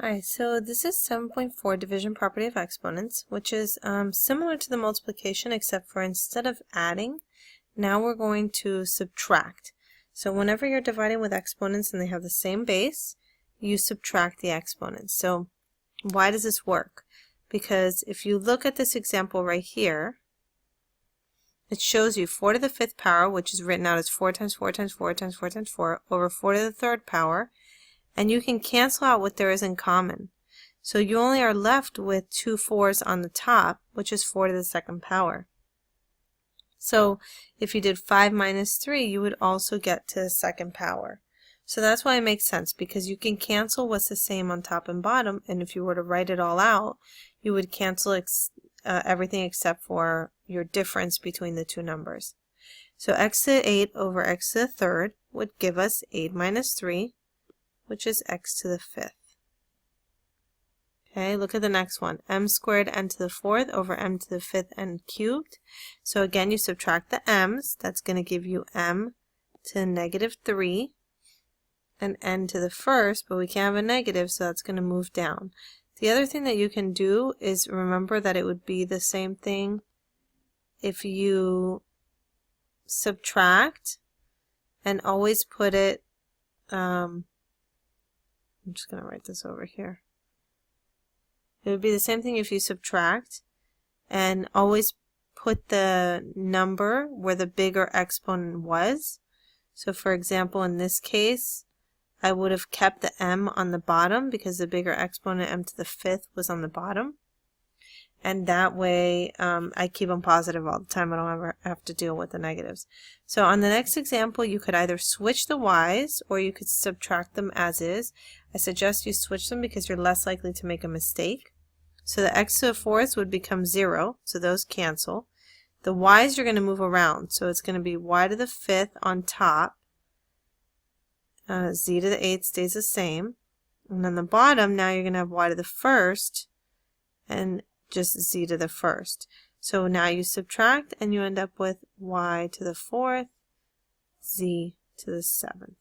Hi, so this is 7.4 division property of exponents, which is similar to the multiplication except for instead of adding, now we're going to subtract. So whenever you're dividing with exponents and they have the same base, you subtract the exponents. So why does this work? Because if you look at this example right here, it shows you 4 to the 5th power, which is written out as 4 times 4 times 4 times 4 times 4 over 4 to the 3rd power. And you can cancel out what there is in common. So you only are left with 2 4s on the top, which is 4 to the 2nd power. So if you did 5 minus 3, you would also get to the 2nd power. So that's why it makes sense, because you can cancel what's the same on top and bottom, and if you were to write it all out, you would cancel everything except for your difference between the two numbers. So x to the 8 over x to the 3rd would give us 8 minus 3, which is x to the 5th. Okay, look at the next one. M squared n to the 4th over m to the 5th n cubed. So again, you subtract the m's. That's going to give you m to the negative 3 and n to the 1st, but we can't have a negative, so that's going to move down. The other thing that you can do is remember that it would be the same thing if you subtract and always put it I'm just going to write this over here. It would be the same thing if you subtract and always put the number where the bigger exponent was. So for example, in this case, I would have kept the m on the bottom because the bigger exponent, m to the 5th, was on the bottom. And that way I keep them positive all the time. I don't ever have to deal with the negatives. So on the next example, you could either switch the y's or you could subtract them as is. I suggest you switch them because you're less likely to make a mistake. So the x to the 4th would become 0, so those cancel. The y's are going to move around, so it's going to be y to the 5th on top. Z to the 8th stays the same. And on the bottom, now you're going to have y to the 1st and just z to the 1st. So now you subtract and you end up with y to the 4th, z to the 7th.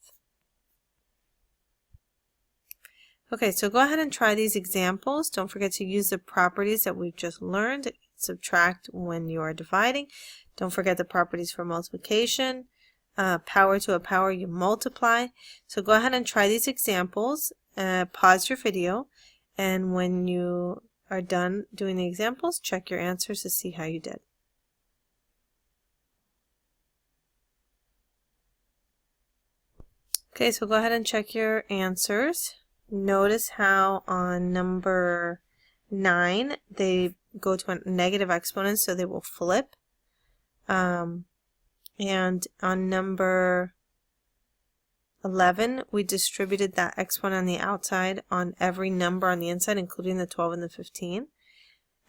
Okay, so go ahead and try these examples. Don't forget to use the properties that we've just learned. Subtract when you are dividing. Don't forget the properties for multiplication. Power to a power, you multiply. So go ahead and try these examples. Pause your video, and when you are done doing the examples, check your answers to see how you did. Okay, so go ahead and check your answers. Notice how on number 9 they go to a negative exponent, so they will flip. And on number 11, we distributed that exponent on the outside on every number on the inside, including the 12 and the 15.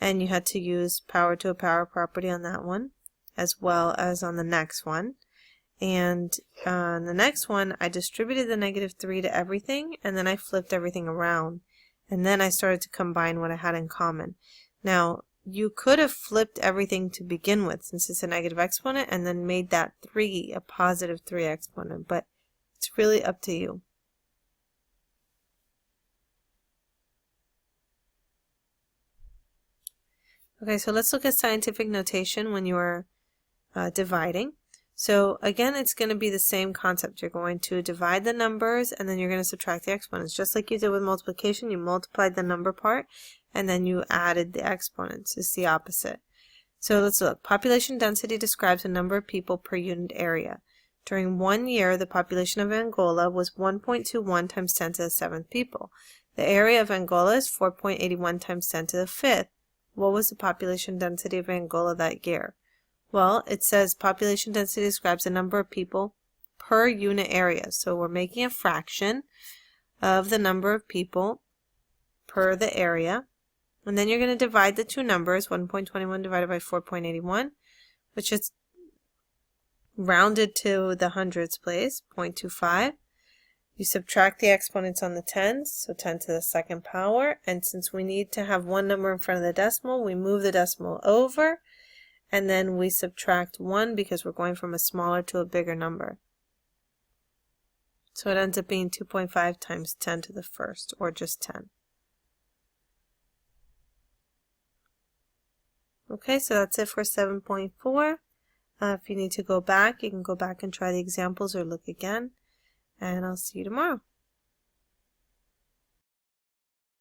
And you had to use power to a power property on that one, as well as on the next one. And on the next one, I distributed the negative 3 to everything, and then I flipped everything around. And then I started to combine what I had in common. Now, you could have flipped everything to begin with, since it's a negative exponent, and then made that 3 a positive 3 exponent, but it's really up to you. Okay, so let's look at scientific notation when you are dividing. So again, it's going to be the same concept. You're going to divide the numbers and then you're going to subtract the exponents. Just like you did with multiplication, you multiplied the number part and then you added the exponents. It's the opposite. So let's look. Population density describes the number of people per unit area. During 1 year, the population of Angola was 1.21 times 10 to the 7th people. The area of Angola is 4.81 times 10 to the 5th. What was the population density of Angola that year? Well, it says population density describes the number of people per unit area. So we're making a fraction of the number of people per the area. And then you're going to divide the two numbers, 1.21 divided by 4.81, which is rounded to the hundreds place, 0.25. You subtract the exponents on the tens, so 10 to the 2nd power. And since we need to have one number in front of the decimal, we move the decimal over. And then we subtract 1 because we're going from a smaller to a bigger number. So it ends up being 2.5 times 10 to the 1st, or just 10. Okay, so that's it for 7.4. If you need to go back, you can go back and try the examples or look again. And I'll see you tomorrow.